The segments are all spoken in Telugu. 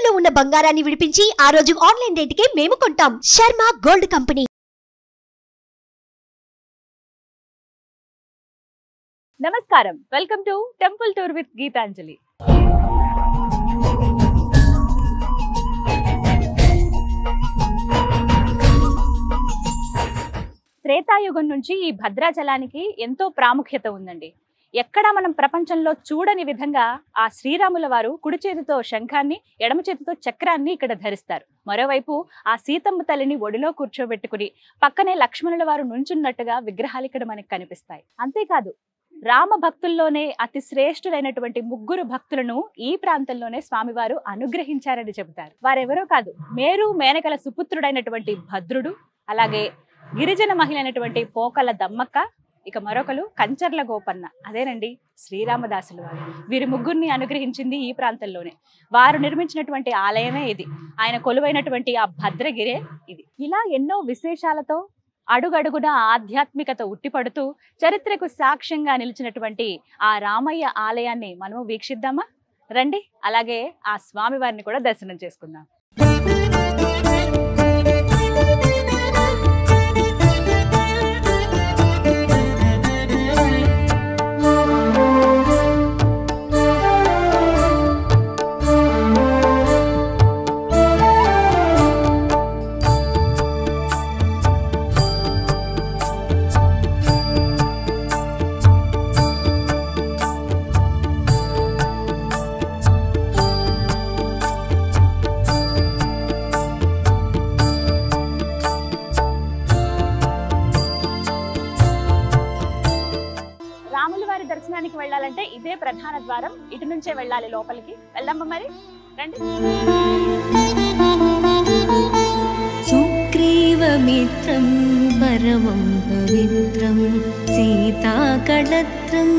తాకట్టులో ఉన్న బంగారాన్ని విడిపించి ఆ రోజు ఆన్లైన్ రేటుకే మేము కొంటాం. Sharma gold company. నమస్కారం, welcome to temple tour with Geetanjali. త్రేతాయుగం నుంచి ఈ భద్రాచలానికి ఎంతో ప్రాముఖ్యత ఉందండి. ఎక్కడా మనం ప్రపంచంలో చూడని విధంగా ఆ శ్రీరాముల వారు కుడి చేతితో శంఖాన్ని, ఎడమ చేతితో చక్రాన్ని ఇక్కడ ధరిస్తారు. మరోవైపు ఆ సీతమ్మ తల్లిని ఒడిలో కూర్చోబెట్టుకుని పక్కనే లక్ష్మణుల వారు నుంచున్నట్టుగా విగ్రహాలు ఇక్కడ మనకి కనిపిస్తాయి. అంతేకాదు, రామ భక్తుల్లోనే అతి శ్రేష్ఠులైనటువంటి 3 భక్తులను ఈ ప్రాంతంలోనే స్వామివారు అనుగ్రహించారని చెబుతారు. వారెవరో కాదు, మేరు మేనకల సుపుత్రుడైనటువంటి భద్రుడు, అలాగే గిరిజన మహిళ అయినటువంటి పోకల దమ్మక్క, ఇక మరొకరు కంచర్ల గోపన్న, అదేనండి శ్రీరామదాసులు వారు. వీరి 3 అనుగ్రహించింది ఈ ప్రాంతంలోనే. వారు నిర్మించినటువంటి ఆలయమే ఇది. ఆయన కొలువైనటువంటి ఆ భద్రగిరే ఇది. ఇలా ఎన్నో విశేషాలతో అడుగడుగున ఆధ్యాత్మికత ఉట్టిపడుతూ చరిత్రకు సాక్ష్యంగా నిలిచినటువంటి ఆ రామయ్య ఆలయాన్ని మనము వీక్షిద్దామా? రండి, అలాగే ఆ స్వామివారిని కూడా దర్శనం చేసుకుందాం. దర్శనానికి వెళ్ళాలంటే ఇదే ప్రధాన ద్వారం. ఇటు నుంచే వెళ్ళాలి లోపలికి. వెళ్దామా మరి? రండి. సుగ్రీవమిత్రం పరమం పవిత్రం సీతాకళత్రం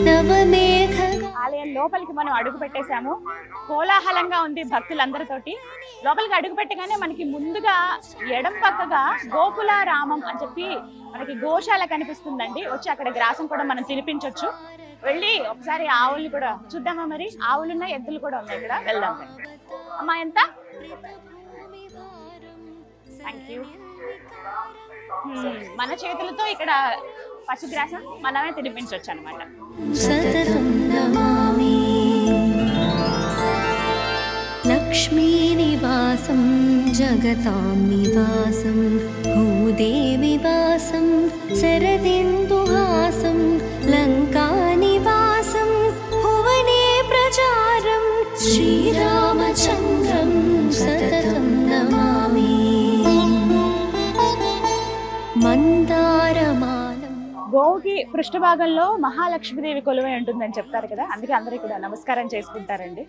నవమేఘ. ఆలయం లోపలికి మనం అడుగు పెట్టేశాము. కోలాహలంగా ఉంది భక్తులందరితోటి. లోపలికి అడుగు పెట్టగానే మనకి ముందుగా ఎడం పక్కగా గోకుల రామం అని చెప్పి మనకి గోశాల కనిపిస్తుందండి. వచ్చి అక్కడ గ్రాసం కూడా మనం తినిపించవచ్చు. వెళ్ళి ఒకసారి ఆవుల్ని కూడా చూద్దామా మరి? ఆవులు ఉన్నాయి, ఎద్దులు కూడా ఉన్నాయి ఇక్కడ. వెళ్దాం. అమ్మా ఎంత? Thank you. మన చేతులతో ఇక్కడ పశుగ్రాసం మనమే తినిపించవచ్చు అనమాట. లక్ష్మీ నివాసం జగతాం నివాసం భూదేవి వాసం శరదిందుహాసం లంకా నివాసం భువనే ప్రచారం శ్రీరామచంద్రం సతతం నమామి. మందారమాలం. గోవుకి పృష్ఠభాగంలో మహాలక్ష్మీదేవి కొలువై ఉంటుందని చెప్తారు కదా, అందుకే అందరూ ఇక్కడ నమస్కారం చేసుకుంటారండి.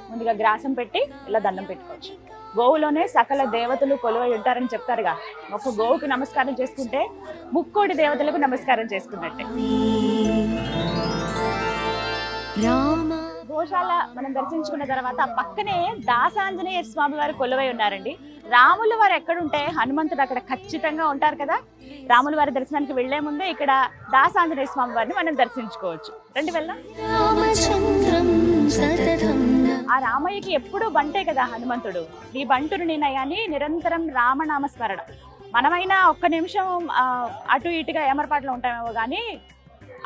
ముందుగా గ్రాసం పెట్టి ఇలా దండం పెట్టుకోవచ్చు. గోవులోనే సకల దేవతలు కొలువై ఉంటారని చెప్తారుగా. ఒక గోవుకి నమస్కారం చేసుకుంటే 3 కోటి దేవతలకు నమస్కారం చేసుకున్నట్టే. గోశాల మనం దర్శించుకున్న తర్వాత పక్కనే దాసాంజనేయ స్వామి వారు కొలువై ఉన్నారండి. రాముల వారు ఎక్కడుంటే హనుమంతుడు అక్కడ ఖచ్చితంగా ఉంటారు కదా. రాముల వారి దర్శనానికి వెళ్లే ముందే ఇక్కడ దాసాంజనేయ స్వామి వారిని మనం దర్శించుకోవచ్చు. రండి వెళ్దాం. ఆ రామయ్యకి ఎప్పుడు బంటే కదా హనుమంతుడు. ఈ బంటుడు నేనయ్యాని నిరంతరం రామనామ స్మరణ. మనమైనా ఒక్క నిమిషం అటు ఇటుగా ఏమరపాట్లో ఉంటామేమో కానీ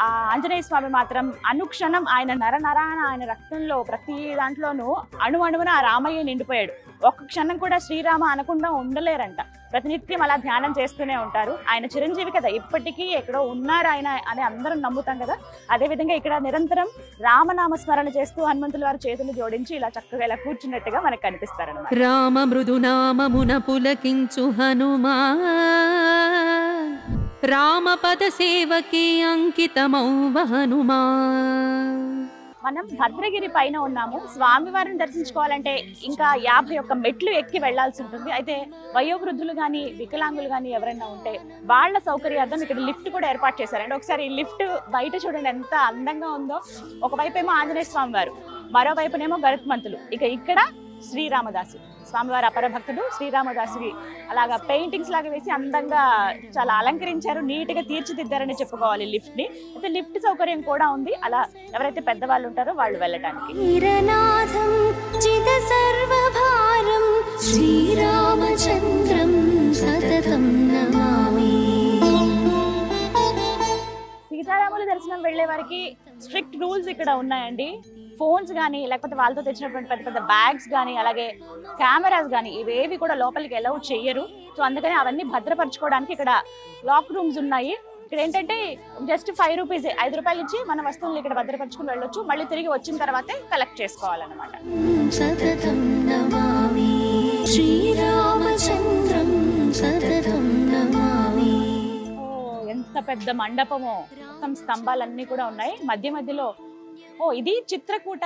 ఆ ఆంజనేయ స్వామి మాత్రం అనుక్షణం ఆయన నరనరాన, ఆయన రక్తంలో ప్రతి దాంట్లోనూ అణువణువున ఆ రామయ్య నిండిపోయాడు. ఒక్క క్షణం కూడా శ్రీరామ అనకుండా ఉండలేరంట. ప్రతినిత్యం అలా ధ్యానం చేస్తూనే ఉంటారు. ఆయన చిరంజీవి కదా, ఇప్పటికీ ఎక్కడో ఉన్నారు ఆయన అని అందరం నమ్ముతాం కదా. అదేవిధంగా ఇక్కడ నిరంతరం రామనామ స్మరణ చేస్తూ హనుమంతుల వారి చేతులు జోడించి ఇలా చక్కగా ఇలా కూర్చున్నట్టుగా మనకు కనిపిస్తారు అన్నమాట. రామ మృదునామమున పులకించు హనుమా రామపద సేవకి అంకితమౌవ హనుమా. మనం భద్రగిరి పైన ఉన్నాము. స్వామివారిని దర్శించుకోవాలంటే ఇంకా 51 మెట్లు ఎక్కి వెళ్లాల్సి ఉంటుంది. అయితే వయోవృద్ధులు కానీ వికలాంగులు కానీ ఎవరైనా ఉంటే వాళ్ళ సౌకర్యార్థం ఇక్కడ లిఫ్ట్ కూడా ఏర్పాటు చేశారండి. ఒకసారి ఈ లిఫ్ట్ బయట చూడండి ఎంత అందంగా ఉందో. ఒకవైపు ఏమో ఆంజనేయ స్వామి వారు, మరోవైపునేమో గరుత్మంతులు. ఇక ఇక్కడ శ్రీరామదాసు స్వామివారి అపర భక్తుడు శ్రీరామదాసుకి అలాగా పెయింటింగ్స్ లాగా వేసి అందంగా చాలా అలంకరించారు, నీట్ గా తీర్చిదిద్దారని చెప్పుకోవాలి లిఫ్ట్ ని. అయితే లిఫ్ట్ సౌకర్యం కూడా ఉంది, అలా ఎవరైతే పెద్దవాళ్ళు ఉంటారో వాళ్ళు వెళ్ళటానికి. దర్శనం వెళ్లే వారికి స్ట్రిక్ట్ రూల్స్ ఇక్కడ ఉన్నాయండి. ఫోన్స్ కానీ లేకపోతే వాళ్ళతో తెచ్చినటువంటి పెద్ద పెద్ద బ్యాగ్స్ కానీ అలాగే కెమెరాస్ కానీ ఇవేవి కూడా లోపలికి అలౌ చెయ్యరు. సో అందుకని అవన్నీ భద్రపరచుకోవడానికి ఇక్కడ లాక్ రూమ్స్ ఉన్నాయి. ఇక్కడ ఏంటంటే జస్ట్ 5 రూపీస్ 5 రూపాయలు ఇచ్చి మన వస్తువులు ఇక్కడ భద్రపరచుకుని వెళ్ళొచ్చు. మళ్ళీ తిరిగి వచ్చిన తర్వాతే కలెక్ట్ చేసుకోవాలన్నమాట. సతతం నమామి శ్రీరామచంద్రం సతతం నమామి. ఎంత పెద్ద మండపమో, మొత్తం స్తంభాలన్నీ కూడా ఉన్నాయి. మధ్య మధ్యలో ఇది చిత్రకూట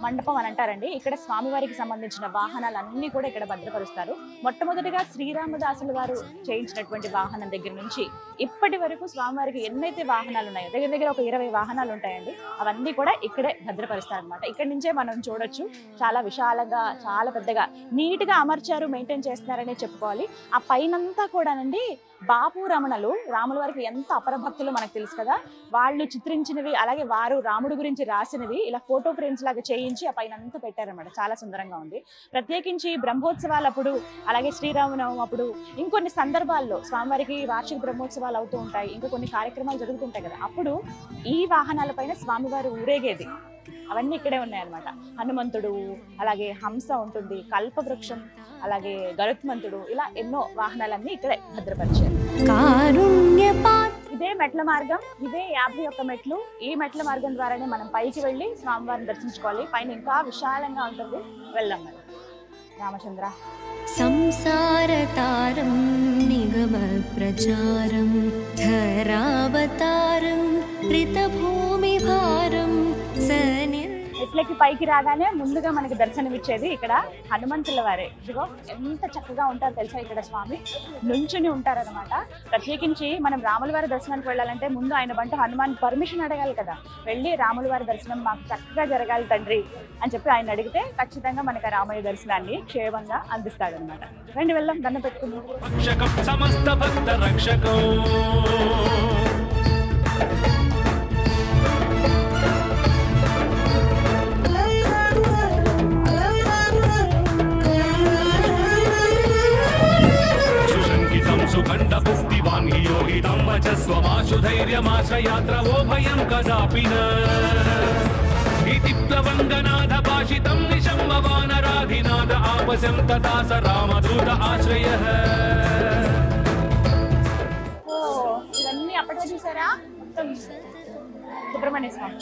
మండపం అని అంటారండి. ఇక్కడ స్వామివారికి సంబంధించిన వాహనాలన్నీ కూడా ఇక్కడ భద్రపరుస్తారు. మొట్టమొదటిగా శ్రీరామదాసులు వారు చేయించినటువంటి వాహనం దగ్గర నుంచి ఇప్పటి వరకు స్వామివారికి ఎన్నైతే వాహనాలు ఉన్నాయో దగ్గర దగ్గర ఒక 20 వాహనాలు ఉంటాయండి. అవన్నీ కూడా ఇక్కడే భద్రపరుస్తారు అనమాట. ఇక్కడ నుంచే మనం చూడొచ్చు. చాలా విశాలంగా, చాలా పెద్దగా, నీట్ గా అమర్చారు, మెయింటైన్ చేస్తున్నారనే చెప్పుకోవాలి. ఆ పైనంతా కూడానండి బాపు రమణలు రాముల వారికి ఎంత అపరభక్తులు మనకు తెలుసు కదా, వాళ్ళు చిత్రించినవి అలాగే వారు రాముడి గురించి రాసినవి ఇలా ఫోటో ఫ్రేమ్స్ లాగా చేయించి ఆ పైన అంతా పెట్టారన్నమాట. చాలా సుందరంగా ఉంది. ప్రత్యేకించి బ్రహ్మోత్సవాలప్పుడు అలాగే శ్రీరామనవమి అప్పుడు ఇంకొన్ని సందర్భాల్లో స్వామివారికి వార్షిక బ్రహ్మోత్సవాలు అవుతూ ఉంటాయి, ఇంకా కొన్ని కార్యక్రమాలు జరుగుతుంటాయి కదా, అప్పుడు ఈ వాహనాలపైన స్వామివారు ఊరేగేది అవన్నీ ఇక్కడే ఉన్నాయన్నమాట. హనుమంతుడు అలాగే హంస ఉంటుంది, కల్పవృక్షం అలాగే గరుత్మంతుడు, ఇలా ఎన్నో వాహనాలన్నీ ఇక్కడే భద్రపరిచారు. ఇదే మెట్ల మార్గం, ఇదే 51 మెట్లు. ఈ మెట్ల మార్గం ద్వారానే మనం పైకి వెళ్ళి స్వామివారిని దర్శించుకోవాలి. పైన ఇంకా విశాలంగా ఉంటుంది. వెళ్దాం మరి. రామచంద్ర సంసారతారం నిగమ ప్రచారం ధరావతారం రితభూమి భారం మెట్లకి పైకి రాగానే ముందుగా మనకి దర్శనం ఇచ్చేది ఇక్కడ హనుమంతుల వారే. ఇదిగో ఎంత చక్కగా ఉంటారో తెలుసా, ఇక్కడ స్వామి నుంచుని ఉంటారనమాట. ప్రత్యేకించి మనం రాముల వారి దర్శనానికి వెళ్ళాలంటే ముందు ఆయన బంట హనుమాన్ పర్మిషన్ అడగాలి కదా. వెళ్ళి రాముల వారి దర్శనం మాకు చక్కగా జరగాలి తండ్రి అని చెప్పి ఆయన అడిగితే ఖచ్చితంగా మనకి రామయ్య దర్శనాన్ని క్షేమంగా అందిస్తాడనమాట. రండి వెళ్దాం, దండం పెట్టుకుందాం. భయం కదాపి ప్లవంగనాథ భాషితం నిశంభవానరాధినాథ ఆపశం తథా స రామదూత ఆశ్రయ. ఇవన్నీ అప్పటికే చూసారా, మొత్తం సుబ్రహ్మణ్య స్వామి.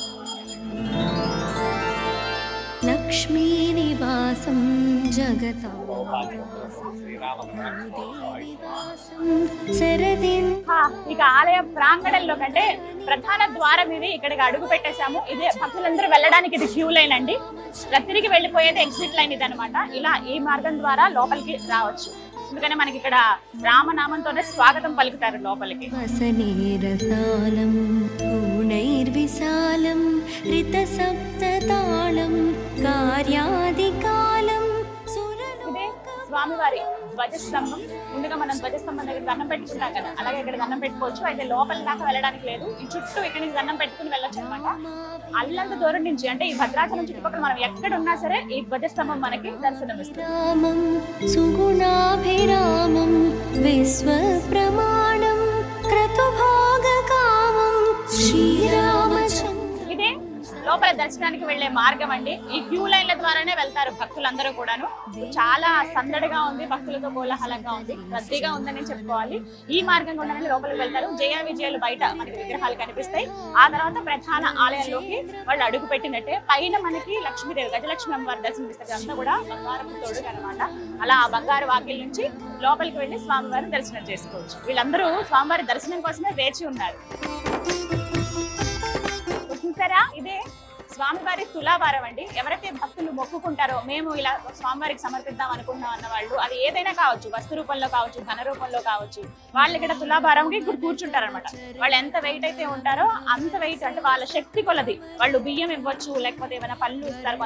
లక్ష్మీ నివాసం జగతా ఇక ఆలయ ప్రాంగణంలో కంటే ప్రధాన ద్వారం ఇది. ఇక్కడికి అడుగు పెట్టేశాము. ఇదే భక్తులందరూ వెళ్ళడానికి ఇది క్యూ లైన్ అండి. తిరిగి వెళ్ళిపోయేది ఎగ్జిట్ లైన్ ఇది అనమాట. ఇలా ఈ మార్గం ద్వారా లోపలికి రావచ్చు. ఎందుకని మనకి ఇక్కడ రామనామంతోనే స్వాగతం పలుకుతారు లోపలికి. విశాలం రిత సప్తతాళం కార్యాదికాలం. ఇదే స్వామివారి ధ్వజస్తంభం. ముందుగా మనం ధ్వజస్తంభం దగ్గర దండం పెట్టుకుంటాం కదా, అలాగే ఇక్కడ దండం పెట్టుకోవచ్చు. అయితే లోపల దాకా వెళ్ళడానికి లేదు, ఈ చుట్టూ ఇక్కడి నుంచి దండం పెట్టుకుని వెళ్ళొచ్చు అనమాట. అల్లంత దూరం నుంచి అంటే ఈ భద్రాచలం చుట్టుపక్కల మనం ఎక్కడ ఉన్నా సరే ఈ ధ్వజస్తంభం మనకి దర్శనం ఇస్తుంది. సుగుణాభిరామం విశ్వ ప్రమాణం క్రతుభోగకామం శ్రీరామచంద్ర. ఇదే లోపల దర్శనానికి వెళ్లే మార్గం అండి. ఈ క్యూ లైన్ల ద్వారానే వెళ్తారు భక్తులందరూ కూడాను. చాలా సందడిగా ఉంది, భక్తులతో కోలాహలంగా ఉంది, రద్దీగా ఉందని చెప్పుకోవాలి. ఈ మార్గం గుండానే లోపలికి వెళ్తారు. జయ విజయాలు బయట మనకి విగ్రహాలు కనిపిస్తాయి. ఆ తర్వాత ప్రధాన ఆలయంలోకి వాళ్ళు అడుగు పెట్టినట్టే పైన మనకి లక్ష్మీదేవి గజలక్ష్మి అమ్మవారి దర్శనం ఇస్తారు. అంతా కూడా బంగారపు తోడుగా అనమాట. అలా ఆ బంగారు వాకిల్ నుంచి లోపలికి వెళ్లి స్వామివారిని దర్శనం చేసుకోవచ్చు. వీళ్ళందరూ స్వామివారి దర్శనం కోసమే వేచి ఉన్నారు. చూసారా, ఇదే స్వామివారి తులాభారం అండి. ఎవరైతే భక్తులు మొక్కుకుంటారో మేము ఇలా స్వామివారికి సమర్పిద్దాం అనుకున్నాం అన్న వాళ్ళు, అది ఏదైనా కావచ్చు, వస్తు రూపంలో కావచ్చు, ధన రూపంలో కావచ్చు, వాళ్ళు ఇక్కడ తులాభారంకి ఇక్కడ కూర్చుంటారు అనమాట. వాళ్ళు ఎంత వెయిట్ అయితే ఉంటారో అంత వెయిట్, అంటే వాళ్ళ శక్తి కొలది వాళ్ళు బియ్యం ఇవ్వచ్చు, లేకపోతే ఏమైనా పళ్ళు ఇస్తారు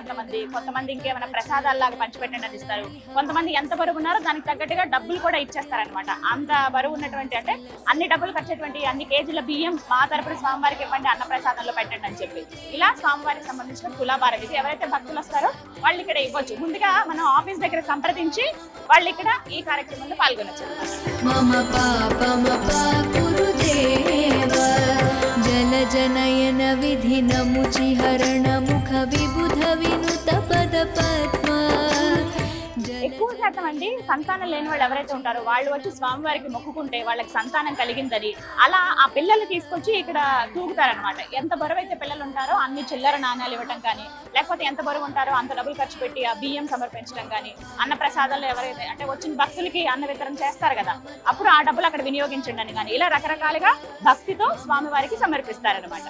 కొంతమంది ఇంకేమైనా ప్రసాదాల్లాగా పంచిపెట్టండి అని ఇస్తారు. కొంతమంది ఎంత బరువు ఉన్నారో దానికి తగ్గట్టుగా డబ్బులు కూడా ఇచ్చేస్తారనమాట. అంత బరువు ఉన్నటువంటి అంటే అన్ని డబ్బులు ఖర్చేటువంటి అన్ని కేజీల బియ్యం మా తరపున స్వామివారికి ఇవ్వండి, అన్న ప్రసాదంలో పెట్టండి అని చెప్పి ఇలా స్వామివారి సంబంధించిన తులాభారం ఇది. ఎవరైతే భక్తులు వస్తారో వాళ్ళు ఇక్కడ ఇవ్వచ్చు. ముందుగా మనం ఆఫీస్ దగ్గర సంప్రదించి వాళ్ళు ఇక్కడ ఈ కార్యక్రమంలో పాల్గొనొచ్చు. गजनयन विधिनमुचिहरण मुख विबुध विनुत पद पद्म ఎక్కువ శాతం అండి సంతానం లేని వాళ్ళు ఎవరైతే ఉంటారో వాళ్ళు వచ్చి స్వామివారికి మొక్కుకుంటే వాళ్ళకి సంతానం కలిగిందని అలా ఆ పిల్లలు తీసుకొచ్చి ఇక్కడ తూగుతారనమాట. ఎంత బరువు అయితే పిల్లలు ఉంటారో అన్ని చిల్లర నాణ్యాలు ఇవ్వటం కానీ, లేకపోతే ఎంత బరువు ఉంటారో అంత డబ్బులు ఖర్చు పెట్టి ఆ బియ్యం సమర్పించడం కానీ, అన్న ప్రసాదాలు ఎవరైతే అంటే వచ్చిన భక్తులకి అన్న వితరణ చేస్తారు కదా, అప్పుడు ఆ డబ్బులు అక్కడ వినియోగించండి అని కానీ ఇలా రకరకాలుగా భక్తితో స్వామివారికి సమర్పిస్తారనమాట.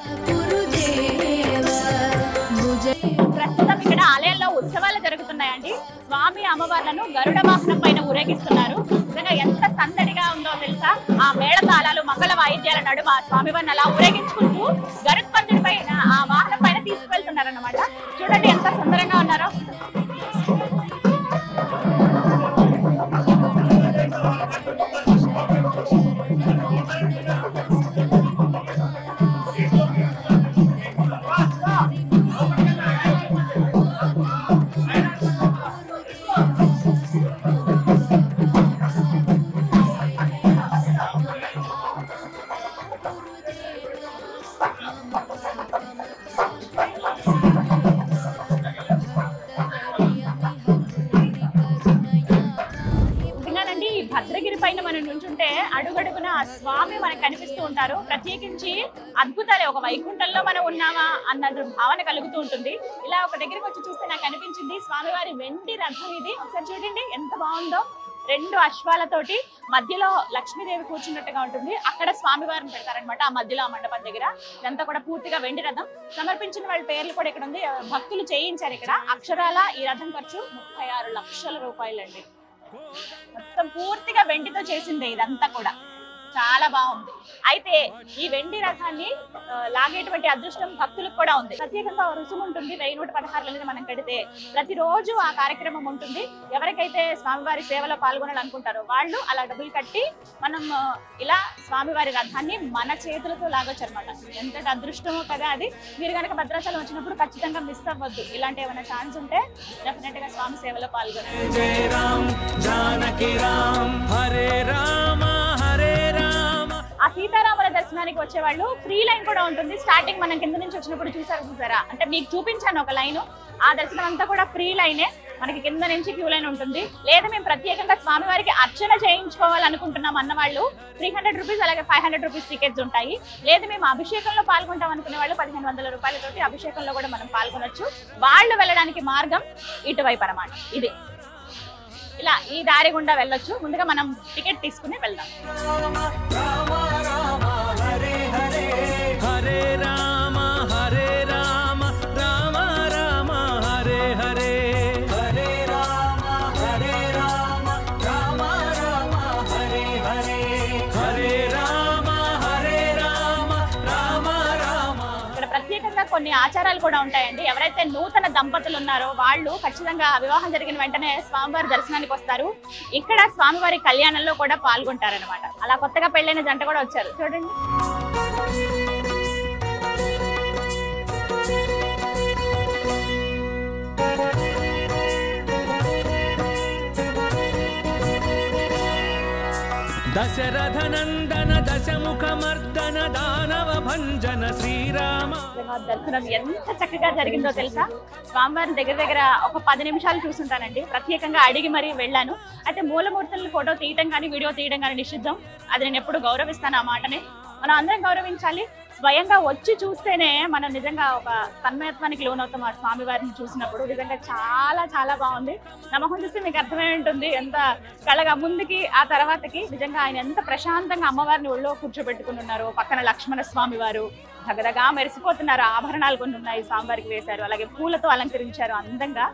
ప్రస్తుతం ఇక్కడ ఆలయంలో ఉత్సవాలు జరుగుతున్నాయండి. స్వామి అమ్మవార్లను గరుడ వాహనం పైన ఊరేగిస్తున్నారు. నిజంగా ఎంత సందడిగా ఉందో తెలుసా. ఆ మేళతాళాలు మంగళ వాయిద్యాల నడుమ స్వామివారిని అలా ఊరేగించుకుంటూ గరుత్మంతుడి పైన ఆ వాహనం పైన తీసుకువెళ్తున్నారు అన్నమాట. చూడండి ఎంత సుందరంగా ఉన్నారో. భద్రగిరి పైన మనం నుంచుంటే అడుగడుగున స్వామి మనకు కనిపిస్తూ ఉంటారు. ప్రత్యేకించి అద్భుతాలే, ఒక వైకుంఠంలో మనం ఉన్నామా అన్న భావన కలుగుతూ ఉంటుంది. ఇలా ఒక దగ్గరికి వచ్చి చూస్తే నాకు అనిపించింది స్వామివారి వెండి రథం ఇది. ఒకసారి చూడండి ఎంత బాగుందో. 2 అశ్వాలతోటి మధ్యలో లక్ష్మీదేవి కూర్చున్నట్టుగా ఉంటుంది. అక్కడ స్వామివారిని పెడతారనమాట ఆ మధ్యలో ఆ మండపం దగ్గర. ఇదంతా కూడా పూర్తిగా వెండి రథం. సమర్పించిన వాళ్ళ పేర్లు కూడా ఇక్కడ ఉంది. భక్తులు చేయించారు ఇక్కడ. అక్షరాల ఈ రథం ఖర్చు 36 లక్షల రూపాయలండి. మొత్తం పూర్తిగా వెండితో చేసిందే ఇదంతా కూడా. చాలా బాగుంది. అయితే ఈ వెండి రథాన్ని లాగేటువంటి అదృష్టం భక్తులకు కూడా ఉంది. ప్రత్యేకంగా రుసుము ఉంటుంది. 1116 అనేది మనం కడితే ప్రతిరోజు ఆ కార్యక్రమం ఉంటుంది. ఎవరికైతే స్వామివారి సేవలో పాల్గొనాలనుకుంటారో వాళ్ళు అలా డబ్బులు కట్టి మనం ఇలా స్వామివారి రథాన్ని మన చేతులతో లాగొచ్చు అనమాట. ఎంతటి అదృష్టమో కదా అది. మీరు కనుక భద్రాచలం వచ్చినప్పుడు ఖచ్చితంగా మిస్ అవ్వద్దు. ఇలాంటి ఏమైనా ఛాన్స్ ఉంటే డెఫినెట్ గా స్వామి సేవలో పాల్గొనండి. జయ రామ్ జానకి రామ్ హరే రామ హరే రామ. ఆ సీతారాముల దర్శనానికి వచ్చే వాళ్ళు ఫ్రీ లైన్ కూడా ఉంటుంది. స్టార్టింగ్ మనం కింద నుంచి వచ్చినప్పుడు చూసారా అంటే మీకు చూపించాను ఒక లైన్. ఆ దర్శనం అంతా కూడా ఫ్రీ లైనే. మనకి కింద నుంచి క్యూ లైన్ ఉంటుంది. లేదా మేము ప్రత్యేకంగా స్వామివారికి అర్చన చేయించుకోవాలనుకుంటున్నాం అన్న వాళ్ళు 300 రూపీస్, అలాగే 500 రూపీస్ టికెట్స్ ఉంటాయి. లేదా మేము అభిషేకంలో పాల్గొంటాం అనుకునే వాళ్ళు 1500 రూపాయలతోటి అభిషేకంలో కూడా మనం పాల్గొనొచ్చు. వాళ్ళు వెళ్ళడానికి మార్గం ఇటువైపు అన్నమాట. ఇది ఇలా ఈ దారి గుండా వెళ్ళొచ్చు. ముందుగా మనం టికెట్ తీసుకుని వెళ్దాం. హరే హరే హరే రామ హరే రామ రామ రామ హరే హరే హరే రామ హరే రామ రామ రామ హరే హరే హరే రామ హరే రామ రామ రామ. ఇక్కడ ప్రత్యేకంగా కొన్ని ఆచారాలు కూడా ఉంటాయండి. ఎవరైతే నూతన దంపతులు ఉన్నారో వాళ్ళు ఖచ్చితంగా వివాహం జరిగిన వెంటనే స్వామివారి దర్శనానికి వస్తారు. ఇక్కడ స్వామివారి కళ్యాణంలో కూడా పాల్గొంటారనమాట. అలా కొత్తగా పెళ్ళైన జంట కూడా వచ్చారు చూడండి. దశరథ నందన దశముఖ మర్దన దానవ భంజన శ్రీరామ. దర్శనం ఎంత చక్కగా జరిగిందో తెలుసా. స్వామివారి దగ్గర ఒక 10 నిమిషాలు చూసుంటానండి. ప్రత్యేకంగా అడిగి మరీ వెళ్ళాను. అయితే మూలమూర్తులను ఫోటో తీయడం కానీ వీడియో తీయడం కానీ నిషిద్ధం. అది నేను ఎప్పుడు గౌరవిస్తాను ఆ మాటని. మనం అందరం గౌరవించాలి. స్వయంగా వచ్చి చూస్తేనే మనం నిజంగా ఒక తన్మయత్వానికి లోనవుతాం. ఆ స్వామివారిని చూసినప్పుడు నిజంగా చాలా చాలా బాగుంది. నా మొహం చూస్తే మీకు అర్థమై ఉంటుంది ఎంత కళగా ముందుకి ఆ తర్వాతకి. నిజంగా ఆయన ఎంత ప్రశాంతంగా అమ్మవారిని ఒళ్ళో కూర్చోబెట్టుకుని ఉన్నారు. పక్కన లక్ష్మణ స్వామి వారు దగదగా మెరిసిపోతున్నారు. ఆభరణాలు కొన్ని ఉన్నాయి స్వామివారికి వేశారు. అలాగే పూలతో అలంకరించారు అందంగా.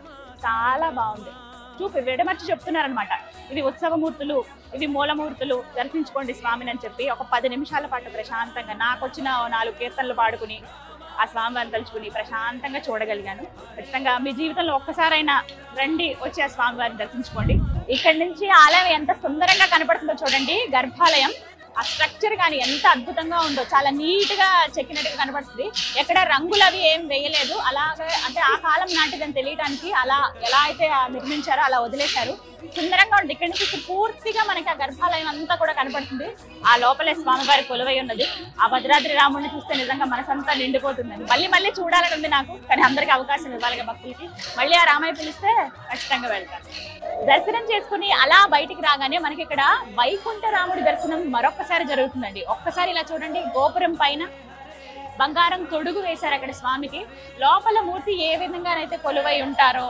చాలా బాగుంది. చూపి విడమర్చి చెప్తున్నారనమాట. ఇవి ఉత్సవమూర్తులు, ఇవి మూలమూర్తులు, దర్శించుకోండి స్వామిని అని చెప్పి ఒక 10 నిమిషాల పాటు ప్రశాంతంగా నాకు వచ్చిన 4 కీర్తనలు పాడుకుని ఆ స్వామివారిని తలుచుకుని ప్రశాంతంగా చూడగలిగాను. ఖచ్చితంగా మీ జీవితంలో ఒక్కసారైనా రండి, వచ్చి ఆ స్వామివారిని దర్శించుకోండి. ఇక్కడి నుంచి ఆలయం ఎంత సుందరంగా కనపడుతుందో చూడండి. గర్భాలయం ఆ స్ట్రక్చర్ కానీ ఎంత అద్భుతంగా ఉందో, చాలా నీట్ గా చెక్కినట్టుగా కనబడుతుంది. ఎక్కడ రంగులు అవి ఏం వేయలేదు, అలాగే అంటే ఆ కాలం నాటిదని తెలియడానికి అలా ఎలా అయితే నిర్మించారో అలా వదిలేశారు. సుందరంగా ఉంది. ఇక్కడ నుంచి పూర్తిగా మనకి ఆ గర్భాలయం అంతా కూడా కనపడుతుంది. ఆ లోపలే స్వామివారి కొలువై ఉన్నది. ఆ భద్రాద్రి రాముడిని చూస్తే నిజంగా మనసంతా నిండిపోతుందండి. మళ్ళీ మళ్ళీ చూడాలని ఉంది నాకు, కానీ అందరికి అవకాశం ఇవ్వాలి భక్తులకి. మళ్ళీ ఆ రామయ్య పిలిస్తే ఖచ్చితంగా వెళ్తాను. దర్శనం చేసుకుని అలా బయటికి రాగానే మనకి ఇక్కడ వైకుంఠ రాముడి దర్శనం మరొక్కసారి జరుగుతుందండి. ఒక్కసారి ఇలా చూడండి, గోపురం పైన బంగారం తొడుగు వేశారు అక్కడ స్వామికి. లోపల మూర్తి ఏ విధంగానైతే కొలువై ఉంటారో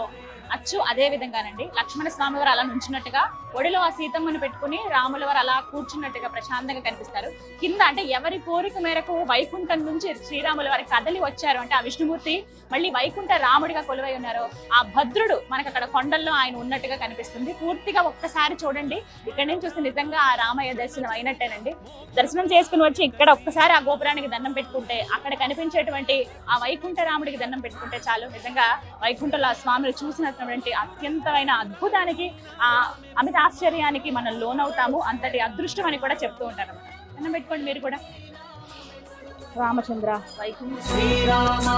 అచ్చు అదే విధంగానండి. లక్ష్మణ స్వామి వారు అలా నుంచున్నట్టుగా, ఒడిలో ఆ సీతమ్మను పెట్టుకుని రాముల వారు అలా కూర్చున్నట్టుగా ప్రశాంతంగా కనిపిస్తారు. కింద అంటే ఎవరి కోరిక మేరకు వైకుంఠం నుంచి శ్రీరాముల వారి కదలి వచ్చారు అంటే ఆ విష్ణుమూర్తి మళ్ళీ వైకుంఠ రాముడిగా కొలువై ఉన్నారు. ఆ భద్రుడు మనకు అక్కడ కొండల్లో ఆయన ఉన్నట్టుగా కనిపిస్తుంది. పూర్తిగా ఒక్కసారి చూడండి, ఇక్కడి నుంచి చూస్తే నిజంగా ఆ రామయ్య దర్శనం అయినట్టేనండి. దర్శనం చేసుకుని వచ్చి ఇక్కడ ఒక్కసారి ఆ గోపురానికి దండం పెట్టుకుంటే, అక్కడ కనిపించేటువంటి ఆ వైకుంఠ రాముడికి దండం పెట్టుకుంటే చాలు. నిజంగా వైకుంఠంలో ఆ స్వామిని చూసినటువంటి అత్యంతమైన అద్భుతానికి, ఆ అమిత ఆశ్చర్యానికి మనం లోనవుతాము. అంతటి అదృష్టం అని కూడా చెప్తూ ఉంటారు. దండం పెట్టుకోండి మీరు కూడా. రామచంద్ర వైకుంఠ శ్రీరామ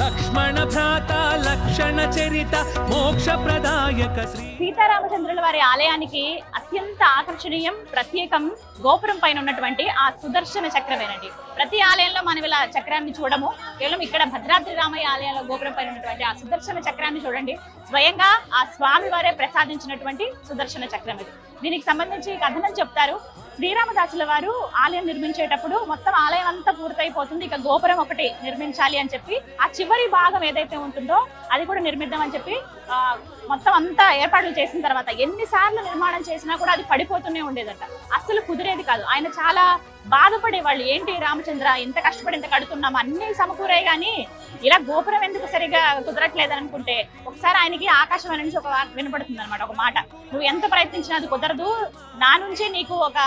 లక్ష్మణ భ్రాత లక్షణ చరిత మోక్ష ప్రదాయక శ్రీ సీతారామచంద్రుల వారి ఆలయానికి అత్యంత ఆకర్షణీయం, ప్రత్యేకం గోపురం పైన ఉన్నటువంటి ఆ సుదర్శన చక్రమేనండి. ప్రతి ఆలయంలో మనం ఇలా చక్రాన్ని చూడము, కేవలం ఇక్కడ భద్రాద్రి రామయ్య ఆలయంలో గోపురం పైన ఉన్నటువంటి ఆ సుదర్శన చక్రాన్ని చూడండి. స్వయంగా ఆ స్వామి వారే ప్రసాదించినటువంటి సుదర్శన చక్రం ఇది. దీనికి సంబంధించి కథనం చెప్తారు. శ్రీరామదాసుల వారు ఆలయం నిర్మించేటప్పుడు మొత్తం ఆలయం అంతా పూర్తయిపోతుంది, ఇక గోపురం ఒకటి నిర్మించాలి అని చెప్పి ఆ చివరి భాగం ఏదైతే ఉంటుందో అది కూడా నిర్మిద్దామని చెప్పి మొత్తం అంతా ఏర్పాట్లు చేసిన తర్వాత ఎన్నిసార్లు నిర్మాణం చేసినా కూడా అది పడిపోతూనే ఉండేదట, అస్సలు కుదిరేది కాదు. ఆయన చాలా బాధపడేవాళ్ళు. ఏంటి రామచంద్ర, ఇంత కష్టపడి ఇంత కడుతున్నాం, అన్ని సమకూరే గానీ ఇలా గోపురం ఎందుకు సరిగా కుదరట్లేదు అనుకుంటే, ఒకసారి ఆయనకి ఆకాశవాణి నుంచి ఒక వినపడుతుంది అనమాట, ఒక మాట, నువ్వు ఎంత ప్రయత్నించినా అది కుదరదు, నా నుంచి నీకు ఒక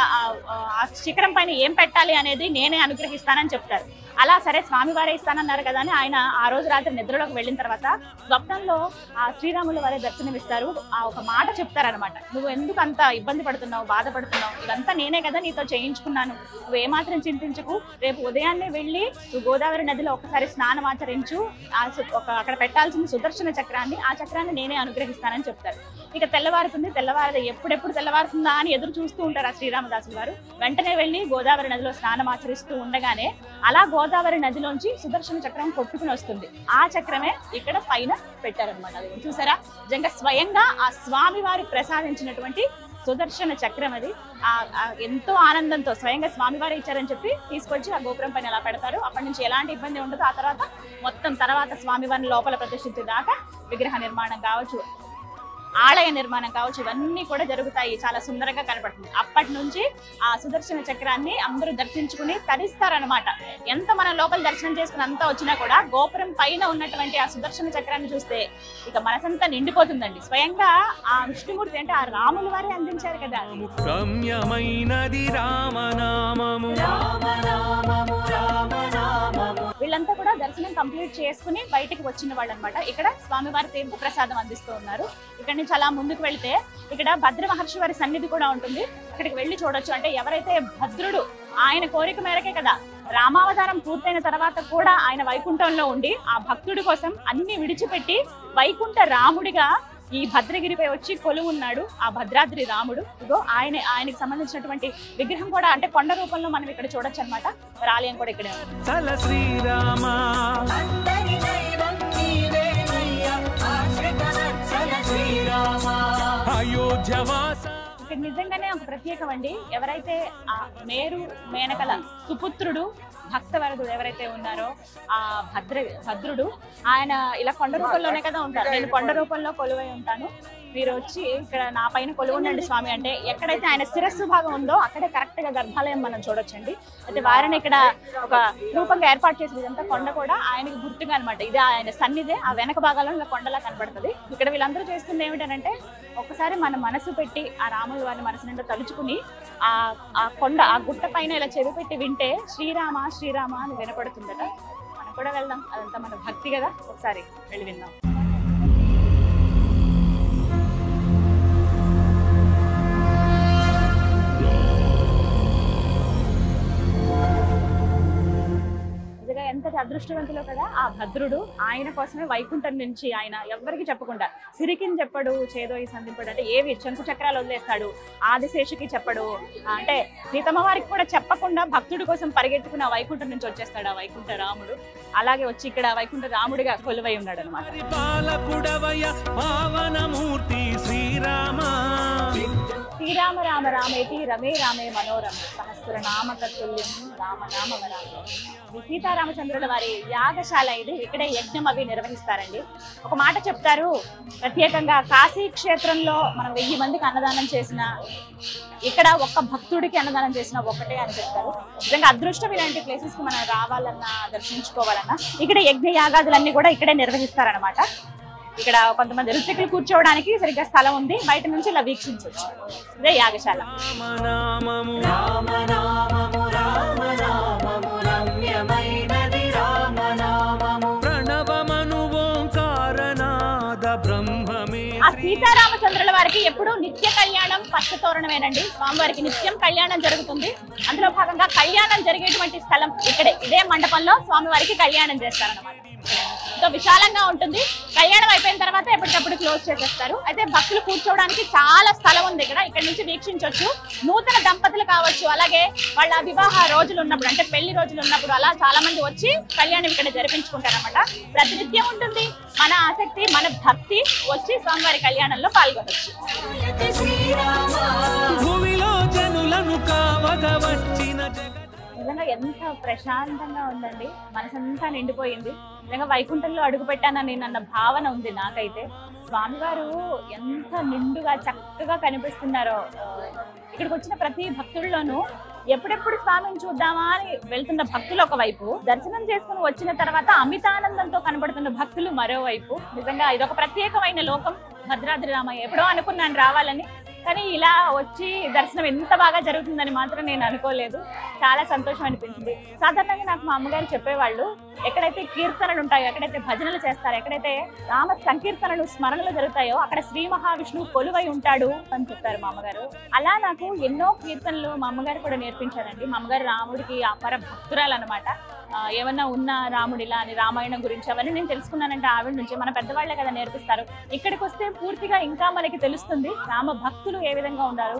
శిఖరం పైన ఏం పెట్టాలి అనేది నేనే అనుగ్రహిస్తానని చెప్తారు. అలా సరే స్వామివారే ఇస్తానన్నారు కదా అని ఆయన ఆ రోజు రాత్రి నిద్రలోకి వెళ్ళిన తర్వాత స్వప్నంలో ఆ శ్రీరాముల వారే దర్శనమిస్తారు. ఆ ఒక మాట చెప్తారనమాట, నువ్వు ఎందుకు అంత ఇబ్బంది పడుతున్నావు, బాధపడుతున్నావు, ఇదంతా నేనే కదా నీతో చేయించుకున్నాను, నువ్వు ఏమాత్రం చింతించకు, రేపు ఉదయాన్నే వెళ్ళి నువ్వు గోదావరి నదిలో ఒకసారి స్నానం ఆచరించు, అక్కడ పెట్టాల్సిన సుదర్శన చక్రాన్ని, ఆ చక్రాన్ని నేనే అనుగ్రహిస్తానని చెప్తారు. ఇక తెల్లవారుతుంది, ఎప్పుడెప్పుడు తెల్లవారుతుందా అని ఎదురు చూస్తూ ఉంటారు ఆ శ్రీరామదాసులు వారు. వెంటనే వెళ్ళి గోదావరి నదిలో స్నానం ఆచరిస్తూ ఉండగానే అలా గోదావరి నదిలోంచి సుదర్శన చక్రం కొట్టుకుని వస్తుంది. ఆ చక్రమే ఇక్కడ పైన పెట్టారనమాట. అది చూసారా, నిజంగా స్వయంగా ఆ స్వామి వారి ప్రసాదించినటువంటి సుదర్శన చక్రం అది. ఎంతో ఆనందంతో స్వయంగా స్వామివారే ఇచ్చారని చెప్పి తీసుకొచ్చి ఆ గోపురం పైన అలా పెడతారు. అప్పటి నుంచి ఎలాంటి ఇబ్బంది ఉండదు. ఆ తర్వాత స్వామివారిని లోపల ప్రతిష్ఠించేదాకా విగ్రహ నిర్మాణం కావచ్చు, ఆలయ నిర్మాణం కావచ్చు, ఇవన్నీ కూడా జరుగుతాయి. చాలా సుందరంగా కనపడుతుంది. అప్పటి నుంచి ఆ సుదర్శన చక్రాన్ని అందరూ దర్శించుకుని తరిస్తారనమాట. ఎంత మనం లోపల దర్శనం చేసుకుని అంతా వచ్చినా కూడా గోపురం పైన ఉన్నటువంటి ఆ సుదర్శన చక్రాన్ని చూస్తే ఇక మనసంతా నిండిపోతుందండి. స్వయంగా ఆ విష్ణుమూర్తి అంటే ఆ రాముల వారే అందించారు కదా. రమ్యమైనది రామనామము రామనామము రామనామము. వీళ్ళంతా కూడా దర్శనం కంప్లీట్ చేసుకుని బయటికి వచ్చిన వాళ్ళు అనమాట. ఇక్కడ స్వామివారి తీర్థ ప్రసాదం అందిస్తూ ఉన్నారు. ఇక్కడ నుంచి అలా ముందుకు వెళ్తే ఇక్కడ భద్ర మహర్షి వారి సన్నిధి కూడా ఉంటుంది. అక్కడికి వెళ్ళి చూడొచ్చు. అంటే ఎవరైతే భద్రుడు ఆయన కోరిక మేరకే కదా రామావతారం పూర్తయిన తర్వాత కూడా ఆయన వైకుంఠంలో ఉండి ఆ భక్తుడి కోసం అన్ని విడిచిపెట్టి వైకుంఠ రాముడిగా ఈ భద్రగిరిపై వచ్చి కొలువు ఉన్నాడు ఆ భద్రాద్రి రాముడు. ఇగో ఆయనకి సంబంధించినటువంటి విగ్రహం కూడా అంటే కొండ రూపంలో మనం ఇక్కడ చూడొచ్చు అనమాట. ఆలయం కూడా ఇక్కడే ఇక్కడ నిజంగానే ఒక ప్రత్యేకం అండి. ఎవరైతే ఆ మేరు మేనకల సుపుత్రుడు భక్తవరదుడు ఎవరైతే ఉన్నారో ఆ భద్రుడు ఆయన ఇలా కొండ రూపంలోనే కదా ఉంటారు. నేను కొండ రూపంలో కొలువై ఉంటాను, మీరు వచ్చి ఇక్కడ నా పైన కొలువు ఉండండి స్వామి అంటే ఎక్కడైతే ఆయన శిరస్సు భాగం ఉందో అక్కడే కరెక్ట్ గా గర్భాలయం మనం చూడొచ్చండి. అయితే వారిని ఇక్కడ ఒక రూపంగా ఏర్పాటు చేసిన ఇదంతా కొండ కూడా ఆయనకి గుర్తుగా అనమాట. ఇది ఆయన సన్నిధే. ఆ వెనక భాగాల్లో ఇలా కొండలా కనబడుతుంది. ఇక్కడ వీళ్ళందరూ చేస్తుంది ఏమిటంటే ఒకసారి మన మనసు పెట్టి ఆ రాముల వారిని మనసు నిండా తలుచుకుని ఆ కొండ ఆ గుట్ట పైన ఇలా చెవి పెట్టి వింటే శ్రీరామ శ్రీరామ అని వినపడుతుందట. మనం కూడా వెళ్దాం, అదంతా మన భక్తి కదా, ఒకసారి వెళ్ళి విందాం. అదృష్టవంతులు కదా ఆ భద్రుడు. ఆయన కోసమే వైకుంఠం నుంచి ఆయన ఎవరికి చెప్పకుండా సిరికిని చెప్పడు, చేదోయి సంధింపడు, అంటే ఏవి శంకు చక్రాలు వదిలేస్తాడు, ఆదిశేషుకి చెప్పడు, అంటే సీతమ్మ వారికి కూడా చెప్పకుండా భక్తుడి కోసం పరిగెత్తుకుని ఆ వైకుంఠం నుంచి వచ్చేస్తాడు ఆ వైకుంఠ రాముడు. అలాగే వచ్చి ఇక్కడ వైకుంఠ రాముడిగా కొలువై ఉన్నాడు అనమాట. శ్రీరామ రామ రామేతి రమే రామే మనోరమ సహస్రనామ తత్తుల్యం రామనామ వరామ. సీతారామచంద్రుల వారి యాగశాల ఇది. ఇక్కడే యజ్ఞం అవి నిర్వహిస్తారండి. ఒక మాట చెప్తారు, ప్రత్యేకంగా కాశీ క్షేత్రంలో మనం 1000 మందికి అన్నదానం చేసిన, ఇక్కడ ఒక్క భక్తుడికి అన్నదానం చేసిన ఒకటే అని చెప్తారు. నిజంగా అదృష్టం ఇలాంటి ప్లేసెస్ కి మనం రావాలన్నా దర్శించుకోవాలన్నా ఇక్కడ యజ్ఞ యాగాదులన్నీ కూడా ఇక్కడే నిర్వహిస్తారనమాట. ఇక్కడ కొంతమంది ఋత్వికులు కూర్చోవడానికి సరిగ్గా స్థలం ఉంది, బయట నుంచి ఇలా వీక్షించవచ్చు. ఇదే యాగశాల. ఆ సీతారామచంద్రుల వారికి ఎప్పుడు నిత్య కళ్యాణం పచ్చతోరణమేనండి. స్వామివారికి నిత్యం కళ్యాణం జరుగుతుంది. అందులో భాగంగా కళ్యాణం జరిగేటువంటి స్థలం ఇక్కడే, ఇదే మండపంలో స్వామివారికి కళ్యాణం చేస్తారన్నమాట. ఎంతో విశాలంగా ఉంటుంది. కళ్యాణం అయిపోయిన తర్వాత ఎప్పటికప్పుడు క్లోజ్ చేసేస్తారు. అయితే భక్తులు కూర్చోవడానికి చాలా స్థలం ఉంది ఇక్కడ నుంచి వీక్షించవచ్చు. నూతన దంపతులు కావచ్చు, అలాగే వాళ్ళ వివాహ రోజులు ఉన్నప్పుడు, అంటే పెళ్లి రోజులు ఉన్నప్పుడు అలా చాలా మంది వచ్చి కళ్యాణం ఇక్కడ జరిపించుకుంటారు అనమాట. ప్రతినిత్యం ఉంటుంది. మన ఆసక్తి, మన భక్తి వచ్చి స్వామివారి కళ్యాణంలో పాల్గొనవచ్చు. నిజంగా ఎంత ప్రశాంతంగా ఉందండి, మనసంతా నిండిపోయింది. నిజంగా వైకుంఠంలో అడుగు పెట్టానని నన్న భావన ఉంది నాకైతే. స్వామివారు ఎంత నిండుగా చక్కగా కనిపిస్తున్నారో. ఇక్కడికి వచ్చిన ప్రతి భక్తుల్లోనూ ఎప్పుడెప్పుడు స్వామిని చూద్దామా అని వెళ్తున్న భక్తులు ఒకవైపు, దర్శనం చేసుకుని వచ్చిన తర్వాత అమితానందంతో కనబడుతున్న భక్తులు మరోవైపు. నిజంగా ఇదొక ప్రత్యేకమైన లోకం భద్రాద్రి రామయ్య. ఎప్పుడో అనుకున్నాను రావాలని, కానీ ఇలా వచ్చి దర్శనం ఎంత బాగా జరుగుతుందని మాత్రం నేను అనుకోలేదు. చాలా సంతోషం అనిపించింది. సాధారణంగా నాకు మా అమ్మగారు చెప్పేవాళ్ళు, ఎక్కడైతే కీర్తనలు ఉంటాయో, ఎక్కడైతే భజనలు చేస్తారో, ఎక్కడైతే రామ సంకీర్తనలు స్మరణలు జరుగుతాయో అక్కడ శ్రీ మహావిష్ణువు కొలువై ఉంటాడు అని చెప్పారు మా అమ్మగారు. అలా నాకు ఎన్నో కీర్తనలు మా అమ్మగారు కూడా నేర్పించారండి. మా అమ్మగారు రాముడికి అపర భక్తురాలు అనమాట. ఏమన్నా ఉన్న రాముడిలా అని రామాయణం గురించి అవన్నీ నేను తెలుసుకున్నానంటే ఆవిడ నుంచి. మన పెద్దవాళ్లే కదా నేర్పిస్తారు. ఇక్కడికి వస్తే పూర్తిగా ఇంకా మనకి తెలుస్తుంది రామ భక్తులు ఏ విధంగా ఉన్నారు,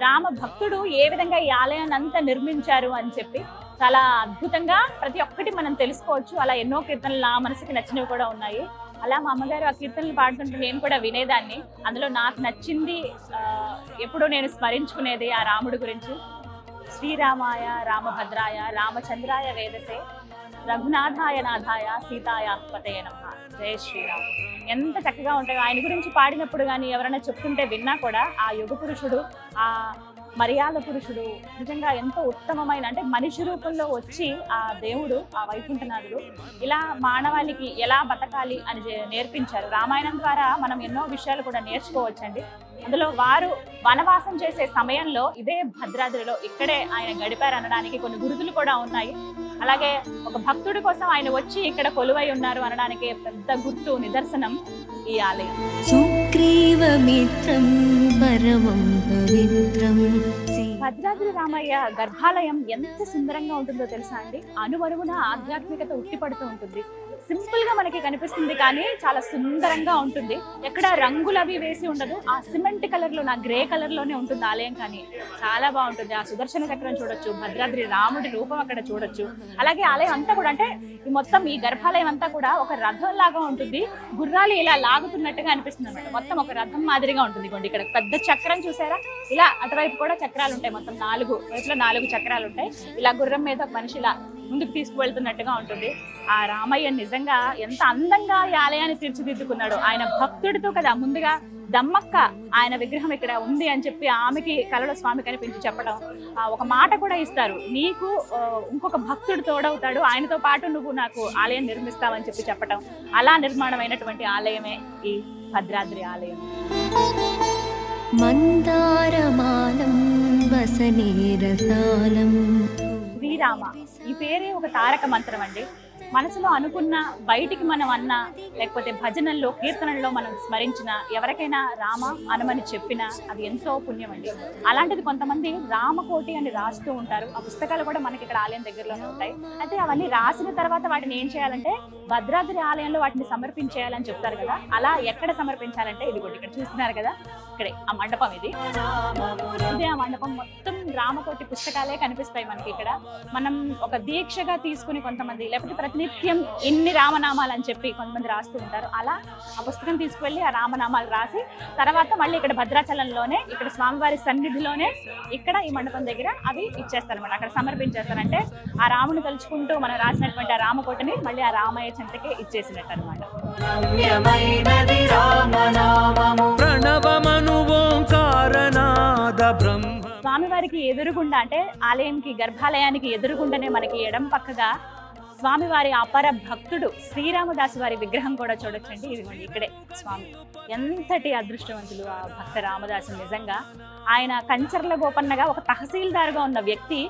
రామ భక్తుడు ఏ విధంగా ఈ ఆలయాన్ని అంతా నిర్మించారు అని చెప్పి చాలా అద్భుతంగా ప్రతి ఒక్కటి మనం తెలుసుకోవచ్చు. అలా ఎన్నో కీర్తనలు నా మనసుకి నచ్చినవి కూడా ఉన్నాయి. అలా మా అమ్మగారు ఆ కీర్తనలు పాడుతుంటే నేను కూడా వినేదాన్ని. అందులో నాకు నచ్చింది ఎప్పుడూ నేను స్మరించుకునేది ఆ రాముడి గురించి. శ్రీరామాయ రామభద్రాయ రామచంద్రాయ వేదసే రఘునాథాయ నాథాయ సీతాయ పతయే నమః. జయ శ్రీరామ్. ఎంత చక్కగా ఉంటాయో ఆయన గురించి పాడినప్పుడు కానీ ఎవరైనా చెప్తుంటే విన్నా కూడా ఆ యుగ పురుషుడు, ఆ మర్యాద పురుషుడు నిజంగా ఎంతో ఉత్తమమైన, అంటే మనిషి రూపంలో వచ్చి ఆ దేవుడు, ఆ వైకుంఠనాథుడు ఇలా మానవాళికి ఎలా బతకాలి అని నేర్పించారు. రామాయణం ద్వారా మనం ఎన్నో విషయాలు కూడా నేర్చుకోవచ్చండి. అందులో వారు వనవాసం చేసే సమయంలో ఇదే భద్రాద్రిలో ఇక్కడే ఆయన గడిపారు అనడానికి కొన్ని గుర్తులు కూడా ఉన్నాయి. అలాగే ఒక భక్తుడి కోసం ఆయన వచ్చి ఇక్కడ కొలువై ఉన్నారు అనడానికి పెద్ద గుర్తు, నిదర్శనం ఈ ఆలయం. సుగ్రీవమిత్రం పరమం పవిత్రం. భద్రాద్రి రామయ్య గర్భాలయం ఎంత సుందరంగా ఉంటుందో తెలుసా అండి. అణువణువున ఆధ్యాత్మికత ఉట్టిపడుతూ ఉంటుంది. సింపుల్ గా మనకి కనిపిస్తుంది కానీ చాలా సుందరంగా ఉంటుంది. ఎక్కడ రంగులు అవి వేసి ఉండదు. ఆ సిమెంట్ కలర్ లో, నా గ్రే కలర్ లోనే ఉంటుంది ఆలయం. కానీ చాలా బాగుంటుంది. ఆ సుదర్శన చక్రం చూడొచ్చు, భద్రాద్రి రాముడి రూపం అక్కడ చూడొచ్చు. అలాగే ఆలయం అంతా కూడా, అంటే ఈ మొత్తం ఈ గర్భాలయం అంతా కూడా ఒక రథం లాగా ఉంటుంది. గుర్రాలు ఇలా లాగుతున్నట్టుగా అనిపిస్తుంది అనమాట. మొత్తం ఒక రథం మాదిరిగా ఉంటుంది. ఇక్కడ పెద్ద చక్రం చూసారా, ఇలా అటువైపు కూడా చక్రాలు ఉంటాయి. మొత్తం 4 వైపులో 4 చక్రాలు ఉంటాయి. ఇలా గుర్రం మీద ఒక మనిషి ఇలా ముందుకు తీసుకువెళ్తున్నట్టుగా ఉంటుంది. ఆ రామయ్య నిజంగా ఎంత అందంగా ఈ ఆలయాన్ని తీర్చిదిద్దుకున్నాడు. ఆయన భక్తుడితో కదా, ముందుగా దమ్మక్క ఆయన విగ్రహం ఇక్కడ ఉంది అని చెప్పి ఆమెకి కలలో స్వామి కనిపించి చెప్పడం, ఒక మాట కూడా ఇస్తారు, నీకు ఇంకొక భక్తుడు తోడవుతాడు, ఆయనతో పాటు నువ్వు నాకు ఆలయం నిర్మిస్తావని చెప్పి చెప్పడం. అలా నిర్మాణమైనటువంటి ఆలయమే ఈ భద్రాద్రి ఆలయం. మందారమాలం వసనే రసాలం. శ్రీరామ ఈ పేరే ఒక తారక మంత్రం అండి. మనసులో అనుకున్న బయటికి మనం అన్నా, లేకపోతే భజనల్లో కీర్తనల్లో మనం స్మరించిన, ఎవరికైనా రామ అనమని చెప్పినా అది ఎంతో పుణ్యం అండి. అలాంటిది కొంతమంది రామకోటి అని రాస్తూ ఉంటారు. ఆ పుస్తకాలు కూడా మనకి ఇక్కడ ఆలయం దగ్గరలోనే ఉంటాయి. అయితే అవన్నీ రాసిన తర్వాత వాటిని ఏం చేయాలంటే భద్రాద్రి ఆలయంలో వాటిని సమర్పించేయాలని చెప్తారు కదా. అలా ఎక్కడ సమర్పించాలంటే ఇది కూడా ఇక్కడ చూస్తున్నారు కదా, ఇక్కడే ఆ మండపం ఇది. ఇదే ఆ మండపం, మొత్తం రామకోటి పుస్తకాలే కనిపిస్తాయి మనకి ఇక్కడ. మనం ఒక దీక్షగా తీసుకుని కొంతమంది, లేకపోతే ప్రతినిత్యం ఇన్ని రామనామాలు అని చెప్పి కొంతమంది రాస్తూ ఉంటారు. అలా ఆ పుస్తకం తీసుకువెళ్ళి ఆ రామనామాలు రాసి తర్వాత మళ్ళీ ఇక్కడ భద్రాచలంలోనే, ఇక్కడ స్వామివారి సన్నిధిలోనే, ఇక్కడ ఈ మండపం దగ్గర అవి ఇచ్చేస్తారు అన్నమాట. అక్కడ సమర్పించేస్తారంటే ఆ రాముని తలుచుకుంటూ మనం రాసినటువంటి ఆ రామకోటని మళ్ళీ ఆ రామయ్య చెంతకే ఇచ్చేసినట్టు అనమాట. స్వామివారికి ఎదురుగుండా, అంటే ఆలయానికి గర్భాలయానికి ఎదురుగుండానే మనకి ఎడం పక్కగా స్వామివారి అపర భక్తుడు శ్రీరామదాసు వారి విగ్రహం కూడా చూడొచ్చండి. ఇదిగోండి ఇక్కడే స్వామి. ఎంతటి అదృష్టవంతులు ఆ భక్త రామదాసు. నిజంగా ఆయన కంచర్ల గోపన్నగా ఒక తహసీల్దార్గా ఉన్న వ్యక్తి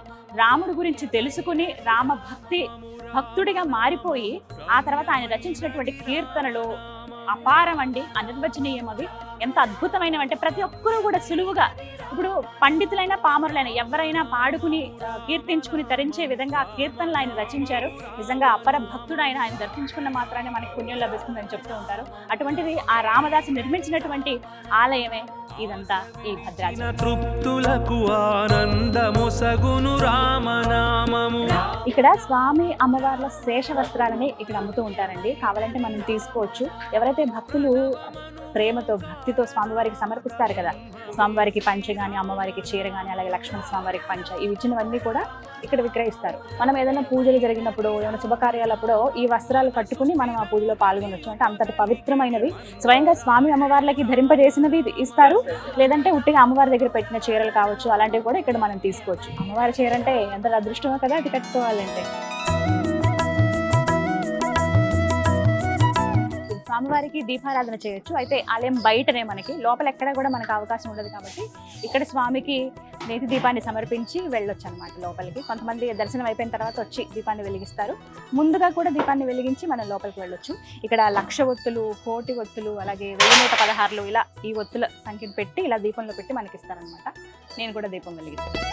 రాముడి గురించి తెలుసుకుని రామ భక్తుడిగా మారిపోయి ఆ తర్వాత ఆయన రచించినటువంటి కీర్తనలు అపారం అండి, అనిర్వచనీయం. అవి ఎంత అద్భుతమైనవంటే ప్రతి ఒక్కరూ కూడా సులువుగా, ఇప్పుడు పండితులైనా పామరులైనా ఎవరైనా పాడుకుని కీర్తించుకుని తరించే విధంగా ఆ కీర్తనలు ఆయన రచించారు. నిజంగా అపర భక్తుడు ఆయన దర్శించుకున్న మాత్రాన్ని మనకి పుణ్యం లభిస్తుందని చెప్తూ ఉంటారు. అటువంటిది ఆ రామదాసు నిర్మించినటువంటి ఆలయమే ఇదంతా, ఈ భద్రాచలం. ఇక్కడ స్వామి అమ్మవార్ల శేష వస్త్రాలని ఇక్కడ అమ్ముతూ ఉంటారండి. కావాలంటే మనం తీసుకోవచ్చు. ఎవరైతే భక్తులు ప్రేమతో భక్తితో స్వామివారికి సమర్పిస్తారు కదా, స్వామివారికి పంచ కానీ, అమ్మవారికి చీర కానీ, అలాగే లక్ష్మణ స్వామివారికి పంచ, ఇవి ఇచ్చినవన్నీ కూడా ఇక్కడ విక్రయిస్తారు. మనం ఏదైనా పూజలు జరిగినప్పుడు, ఏమైనా శుభకార్యాలప్పుడు ఈ వస్త్రాలు కట్టుకుని మనం ఆ పూజలో పాల్గొనొచ్చు. అంటే అంతటి పవిత్రమైనవి, స్వయంగా స్వామి అమ్మవార్లకి ధరింపజేసినవి ఇస్తారు. లేదంటే ఉట్టిగా అమ్మవారి దగ్గర పెట్టిన చీరలు కావచ్చు, అలాంటివి కూడా ఇక్కడ మనం తీసుకోవచ్చు. అమ్మవారి చీర అంటే ఎంత అదృష్టమో కదా అది కట్టుకోవాలంటే. స్వామివారికి దీపారాధన చేయొచ్చు. అయితే ఆలయం బయటనే, మనకి లోపల ఎక్కడ కూడా మనకు అవకాశం ఉండదు కాబట్టి ఇక్కడ స్వామికి నేతి దీపాన్ని సమర్పించి వెళ్ళొచ్చు అనమాట లోపలికి. కొంతమంది దర్శనం అయిపోయిన తర్వాత వచ్చి దీపాన్ని వెలిగిస్తారు. ముందుగా కూడా దీపాన్ని వెలిగించి మనం లోపలికి వెళ్ళొచ్చు. ఇక్కడ 1,00,000 ఒత్తులు, 1,00,000 ఒత్తులు, అలాగే 1116 ఇలా ఈ ఒత్తుల సంఖ్యను పెట్టి ఇలా దీపంలో పెట్టి మనకి ఇస్తారనమాట. నేను కూడా దీపం వెలిగిస్తాను.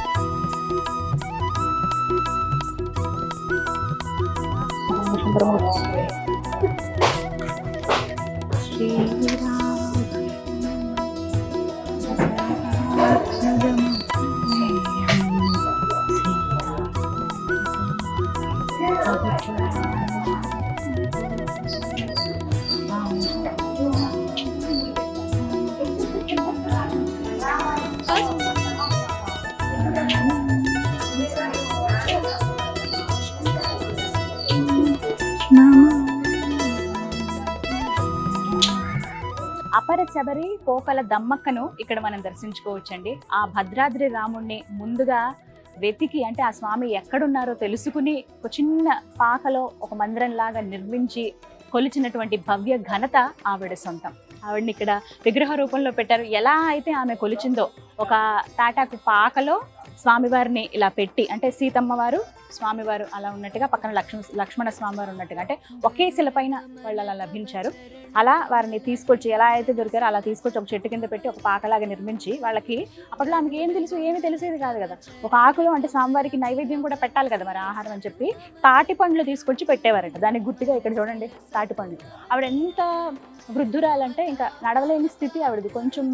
అపర శబరి కోకల దమ్మక్కను ఇక్కడ మనం దర్శించుకోవచ్చండి. ఆ భద్రాద్రి రాముణ్ణి ముందుగా వెతికి, అంటే ఆ స్వామి ఎక్కడున్నారో తెలుసుకుని ఒక చిన్న పాకలో ఒక మందిరంలాగా నిర్మించి కొలిచినటువంటి భవ్య ఘనత ఆవిడ సొంతం. ఆవిడని ఇక్కడ విగ్రహ రూపంలో పెట్టారు. ఎలా అయితే ఆమె కొలిచిందో ఒక తాటాకు పాకలో స్వామివారిని ఇలా పెట్టి, అంటే సీతమ్మ వారు స్వామివారు అలా ఉన్నట్టుగా, పక్కన లక్ష్మణ స్వామివారు ఉన్నట్టుగా, అంటే ఒకే శిలపైన వాళ్ళు అలా లభించారు. అలా వారిని తీసుకొచ్చి, ఎలా అయితే దొరికారో అలా తీసుకొచ్చి ఒక చెట్టు కింద పెట్టి ఒక పాకలాగా నిర్మించి, వాళ్ళకి అప్పట్లో ఆమెకి ఏమి తెలిసేది కాదు కదా, ఒక ఆకులో అంటే స్వామివారికి నైవేద్యం కూడా పెట్టాలి కదా మరి ఆహారం అని చెప్పి తాటి పండ్లు తీసుకొచ్చి పెట్టేవారంట. దానికి గుర్తుగా ఇక్కడ చూడండి తాటి పండ్లు. ఆవిడ ఎంత వృద్ధురాలంటే ఇంకా నడవలేని స్థితి ఆవిడది. కొంచెం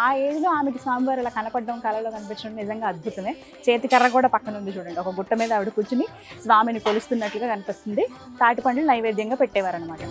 ఆ ఏజ్లో ఆమెకి స్వామివారు అలా కనపడడం, కళలో కనిపించడం నిజంగా అద్భుతమే. చేతికర్ర కూడా పక్కన ఉంది చూడండి. ఒక గుట్ట మీద ఆవిడ కూర్చుని స్వామిని కొలుస్తున్నట్లుగా కనిపిస్తుంది. తాటి పండ్లు నైవేద్యంగా పెట్టేవారు అనమాట.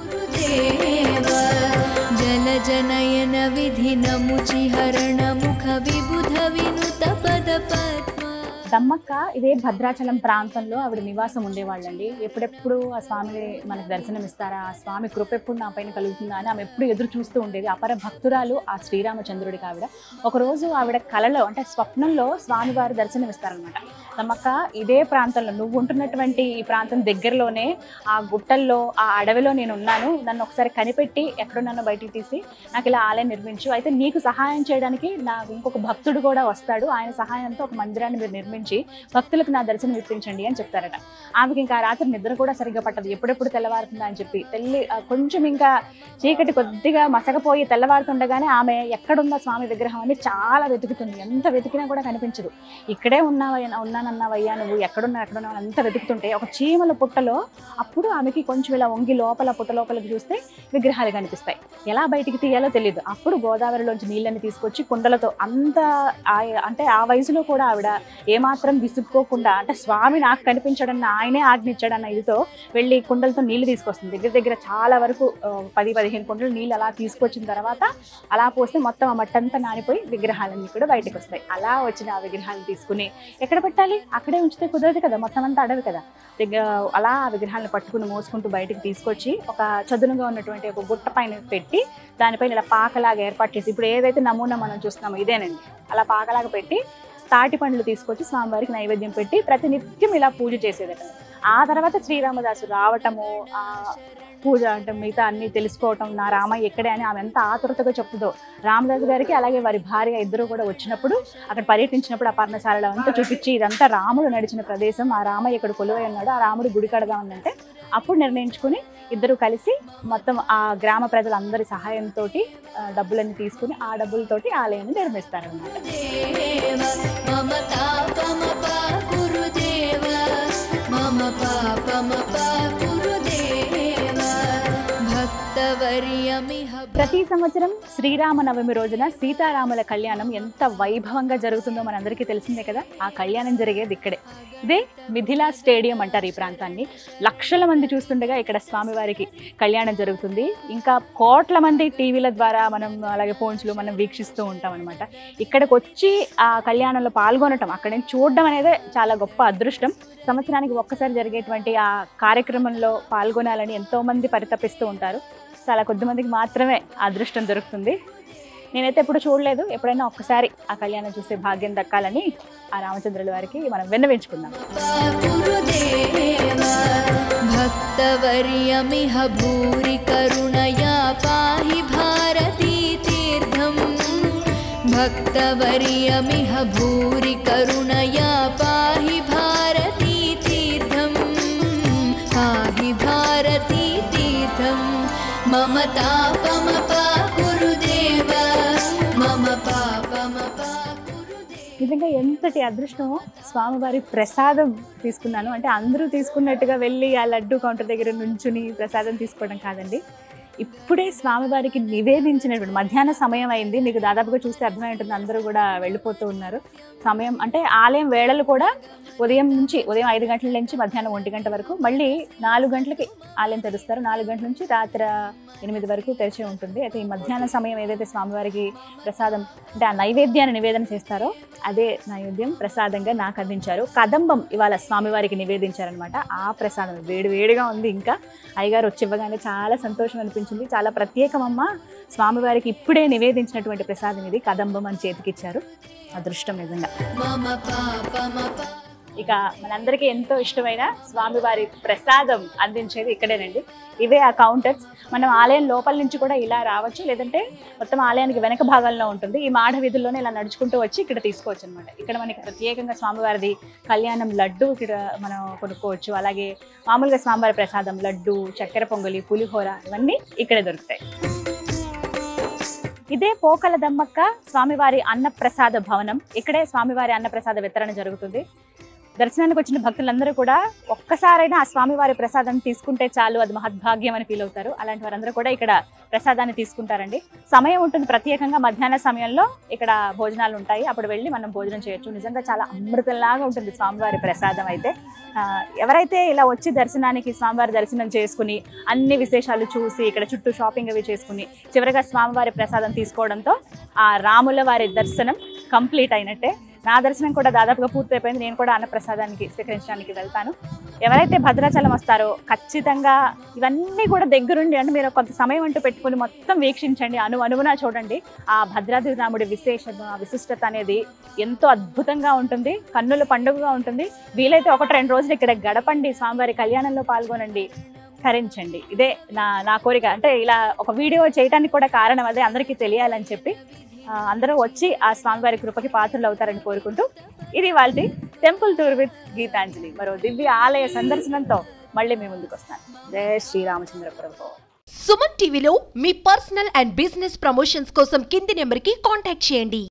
జల జనయన విధి నముచి హరణ ముఖ విబుధ వినుత పద పద్మ. దమ్మక్క ఇదే భద్రాచలం ప్రాంతంలో ఆవిడ నివాసం ఉండేవాళ్ళండి. ఎప్పుడెప్పుడు ఆ స్వామి మనకు దర్శనం ఇస్తారా, ఆ స్వామి కృప ఎప్పుడు నా పైన కలుగుతుందా అని ఆమె ఎప్పుడు ఎదురు చూస్తూ ఉండేది. అపర భక్తురాలు ఆ శ్రీరామచంద్రుడికి ఆవిడ. ఒకరోజు ఆవిడ కలలో, అంటే స్వప్నంలో స్వామివారు దర్శనం ఇస్తారనమాట. దమ్మక్క ఇదే ప్రాంతంలో, నువ్వు ఉంటున్నటువంటి ఈ ప్రాంతం దగ్గరలోనే ఆ గుట్టల్లో, ఆ అడవిలో నేను ఉన్నాను, నన్ను ఒకసారి కనిపెట్టి ఎక్కడున్నానో బయటికి తీసి నాకు ఇలా ఆలయం నిర్మించు, అయితే నీకు సహాయం చేయడానికి నాకు ఇంకొక భక్తుడు కూడా వస్తాడు, ఆయన సహాయంతో ఒక మందిరాన్ని మీరు నిర్మించు భావించి భక్తులకు నా దర్శనం ఇప్పించండి అని చెప్తారట. ఆమెకి ఇంకా రాత్రి నిద్ర కూడా సరిగ్గా పట్టదు, ఎప్పుడెప్పుడు తెల్లవారుతుందా అని చెప్పి. కొంచెం ఇంకా చీకటి కొద్దిగా మసకపోయి తెల్లవారుతుండగానే ఆమె ఎక్కడుందా స్వామి విగ్రహం అని చాలా వెతుకుతుంది. ఎంత వెతికినా కూడా కనిపించదు. ఇక్కడే ఉన్నానన్నావయ్యా నువ్వు, ఎక్కడున్నావు అంత వెతుకుతుంటే ఒక చీమల పుట్టలో అప్పుడు ఆమెకి కొంచెం ఇలా వంగి లోపల పుట్ట లోపలికి చూస్తే విగ్రహాలు కనిపిస్తాయి. ఎలా బయటికి తీయాలో తెలియదు. అప్పుడు గోదావరిలోంచి నీళ్ళని తీసుకొచ్చి కుండలతో అంటే ఆ వయసులో కూడా ఆవిడ ఏమాత్రం విసుక్కోకుండా, అంటే స్వామి నాకు కనిపించడన్న ఆయనే ఆజ్ఞించాడన్న ఇదితో వెళ్ళి కుండలతో నీళ్లు తీసుకొస్తుంది. దగ్గర చాలా వరకు 10-15 కుండలు నీళ్ళు అలా తీసుకొచ్చిన తర్వాత అలా పోస్తే మొత్తం ఆ మట్టంతా నానిపోయి విగ్రహాలన్నీ కూడా బయటకు వస్తాయి. అలా వచ్చిన ఆ విగ్రహాలను తీసుకుని ఎక్కడ పెట్టాలి, అక్కడే ఉంచితే కుదరదు కదా, మొత్తం అంతా అడవి కదా. అలా ఆ విగ్రహాలను పట్టుకుని మోసుకుంటూ బయటకు తీసుకొచ్చి ఒక చదునుగా ఉన్నటువంటి ఒక గుట్ట పైన పెట్టి దానిపైన ఇలా పాకలాగా ఏర్పాటు చేసి, ఇప్పుడు ఏదైతే నమూనా మనం చూస్తున్నామో ఇదేనండి, అలా పాకలాగా పెట్టి తాటి పండ్లు తీసుకొచ్చి స్వామివారికి నైవేద్యం పెట్టి ప్రతినిత్యం ఇలా పూజ చేసేదట. ఆ తర్వాత శ్రీరామదాసు రావటము, ఆ పూజ అంటే మిగతా అన్ని తెలుసుకోవటం, నా రామయ్య ఎక్కడే అని ఆమె ఎంత ఆతురతగా చెప్తుందో. రామదాసు గారికి అలాగే వారి భార్య ఇద్దరు కూడా వచ్చినప్పుడు అక్కడ పర్యటించినప్పుడు ఆ పర్ణశాలలో అంతా చూపించి ఇదంతా రాముడు నడిచిన ప్రదేశం, ఆ రామయ్య ఇక్కడ కొలువై ఉన్నాడు, ఆ రాముడు గుడి కడగా ఉందంటే అప్పుడు నిర్ణయించుకుని ఇద్దరు కలిసి మొత్తం ఆ గ్రామ ప్రజలందరి సహాయంతో డబ్బులన్నీ తీసుకుని ఆ డబ్బులతోటి ఆలయాన్ని నిర్మిస్తారన్నమాట. ప్రతి సంవత్సరం శ్రీరామనవమి రోజున సీతారాముల కళ్యాణం ఎంత వైభవంగా జరుగుతుందో మనందరికీ తెలిసిందే కదా. ఆ కళ్యాణం జరిగేది ఇక్కడే. ఇదే మిథిలా స్టేడియం అంటారు ఈ ప్రాంతాన్ని. లక్షల మంది చూస్తుండగా ఇక్కడ స్వామివారికి కళ్యాణం జరుగుతుంది. ఇంకా కోట్ల మంది టీవీల ద్వారా మనం అలాగే ఫోన్స్లో మనం వీక్షిస్తూ ఉంటాం అనమాట. ఇక్కడికి వచ్చి ఆ కళ్యాణంలో పాల్గొనటం, అక్కడ నుంచి చూడడం అనేది చాలా గొప్ప అదృష్టం. సంవత్సరానికి ఒక్కసారి జరిగేటువంటి ఆ కార్యక్రమంలో పాల్గొనాలని ఎంతోమంది పరితపిస్తూ ఉంటారు. చాలా కొద్ది మందికి మాత్రమే అదృష్టం దొరుకుతుంది. నేనైతే ఎప్పుడు చూడలేదు. ఎప్పుడైనా ఒక్కసారి ఆ కళ్యాణం చూసే భాగ్యం దక్కాలని ఆ రామచంద్రుల వారికి మనం విన్నవించుకుందాం. భక్తవర్యమిహ భూరి కరుణయా పాహి భారతీ తీర్థం. భక్తవర్యమిహ భూరి కరుణయా పాహి భారతీ తీర్థం. పాహి భారతీ తీర్థం. మమ తాపమపా గురుదేవ మమ పాపమపా గురుదేవ. నిజంగా ఎంతటి అదృష్టమో. స్వామివారి ప్రసాదం తీసుకున్నాను అంటే అందరూ తీసుకున్నట్టుగా వెళ్ళి ఆ లడ్డు కౌంటర్ దగ్గర నుంచుని ప్రసాదం తీసుకోవడం కాదండి. ఇప్పుడే స్వామివారికి నివేదించినటువంటి మధ్యాహ్న సమయం అయింది. మీకు దాదాపుగా చూస్తే అర్థమై ఉంటుంది, అందరూ కూడా వెళ్ళిపోతూ ఉన్నారు. సమయం అంటే ఆలయం వేళలు కూడా ఉదయం 5 గంటల నుంచి మధ్యాహ్నం 1 గంట వరకు, మళ్ళీ 4 గంటలకి ఆలయం తెరుస్తారు. 4 గంటల నుంచి రాత్రి 8 వరకు తెరిచి ఉంటుంది. అయితే ఈ మధ్యాహ్న సమయం ఏదైతే స్వామివారికి ప్రసాదం అంటే ఆ నైవేద్యాన్ని నివేదన చేస్తారో అదే నైవేద్యం ప్రసాదంగా నాకు అందించారు. కదంబం ఇవాళ స్వామివారికి నివేదించారనమాట. ఆ ప్రసాదం వేడివేడిగా ఉంది. ఇంకా అయ్యగారు వచ్చి ఇవ్వగానే చాలా సంతోషం అనిపించింది. చాలా ప్రత్యేకమమ్మ, స్వామివారికి ఇప్పుడే నివేదించినటువంటి ప్రసాదం ఇది, కదంబం అని చేతికిచ్చారు. అదృష్టం నిజంగా. ఇక మనందరికీ ఎంతో ఇష్టమైన స్వామివారి ప్రసాదం అందించేది ఇక్కడేనండి. ఇవే ఆ కౌంటర్స్. మనం ఆలయం లోపల నుంచి కూడా ఇలా రావచ్చు, లేదంటే మొత్తం ఆలయానికి వెనక భాగంలో ఉంటుంది. ఈ మాఢ వీధుల్లోనే ఇలా నడుచుకుంటూ వచ్చి ఇక్కడ తీసుకోవచ్చు అనమాట. ఇక్కడ మనకి ప్రత్యేకంగా స్వామివారిది కళ్యాణం లడ్డు ఇక్కడ మనం కొనుక్కోవచ్చు. అలాగే మామూలుగా స్వామివారి ప్రసాదం లడ్డు, చక్కెర పొంగలి, పులిహోర ఇవన్నీ ఇక్కడే దొరుకుతాయి. ఇదే పోకల దమ్మక్క స్వామివారి అన్నప్రసాద భవనం. ఇక్కడే స్వామివారి అన్నప్రసాద వితరణ జరుగుతుంది. దర్శనానికి వచ్చిన భక్తులందరూ కూడా ఒక్కసారైనా ఆ స్వామివారి ప్రసాదం తీసుకుంటే చాలు, అది మహద్భాగ్యం అని ఫీల్ అవుతారు. అలాంటి వారందరూ కూడా ఇక్కడ ప్రసాదాన్ని తీసుకుంటారండి. సమయం ఉంటుంది ప్రత్యేకంగా, మధ్యాహ్న సమయంలో ఇక్కడ భోజనాలు ఉంటాయి. అప్పుడు వెళ్ళి మనం భోజనం చేయొచ్చు. నిజంగా చాలా అమృతంలాగా ఉంటుంది స్వామివారి ప్రసాదం అయితే. ఎవరైతే ఇలా వచ్చి దర్శనానికి స్వామివారి దర్శనం చేసుకుని అన్ని విశేషాలు చూసి ఇక్కడ చుట్టూ షాపింగ్ అవి చేసుకుని చివరిగా స్వామివారి ప్రసాదం తీసుకోవడంతో ఆ రాముల వారి దర్శనం కంప్లీట్ అయినట్టే. నా దర్శనం కూడా దాదాపుగా పూర్తయిపోయింది. నేను కూడా అన్నప్రసాదానికి స్వీకరించడానికి వెళ్తాను. ఎవరైతే భద్రాచలం వస్తారో ఖచ్చితంగా ఇవన్నీ కూడా దగ్గరుండి, అంటే మీరు కొంత సమయం అంటూ పెట్టుకుని మొత్తం వీక్షించండి, అణువునా చూడండి. ఆ భద్రాద్రి రాముడి విశిష్టత అనేది ఎంతో అద్భుతంగా ఉంటుంది, కన్నుల పండుగగా ఉంటుంది. వీలైతే 1-2 రోజులు ఇక్కడ గడపండి, స్వామివారి కళ్యాణంలో పాల్గొనండి, తరించండి. ఇదే నా కోరిక. అంటే ఇలా ఒక వీడియో చేయడానికి కూడా కారణం అదే, అందరికీ తెలియాలని చెప్పి. అందరూ వచ్చి ఆ స్వామివారి కృపకి పాత్రలు అవుతారని కోరుకుంటూ ఇది వాళ్ళ టెంపుల్ టూర్ విత్ గీతాంజలి మరో దివ్య ఆలయ సందర్శనంతో మళ్ళీ మీ ముందుకు వస్తాను. జై శ్రీరామచంద్ర ప్రభు. సుమన్ టీవీలో మీ పర్సనల్ అండ్ బిజినెస్ ప్రమోషన్స్ కోసం కింది నెంబర్కి కాంటాక్ట్ చేయండి.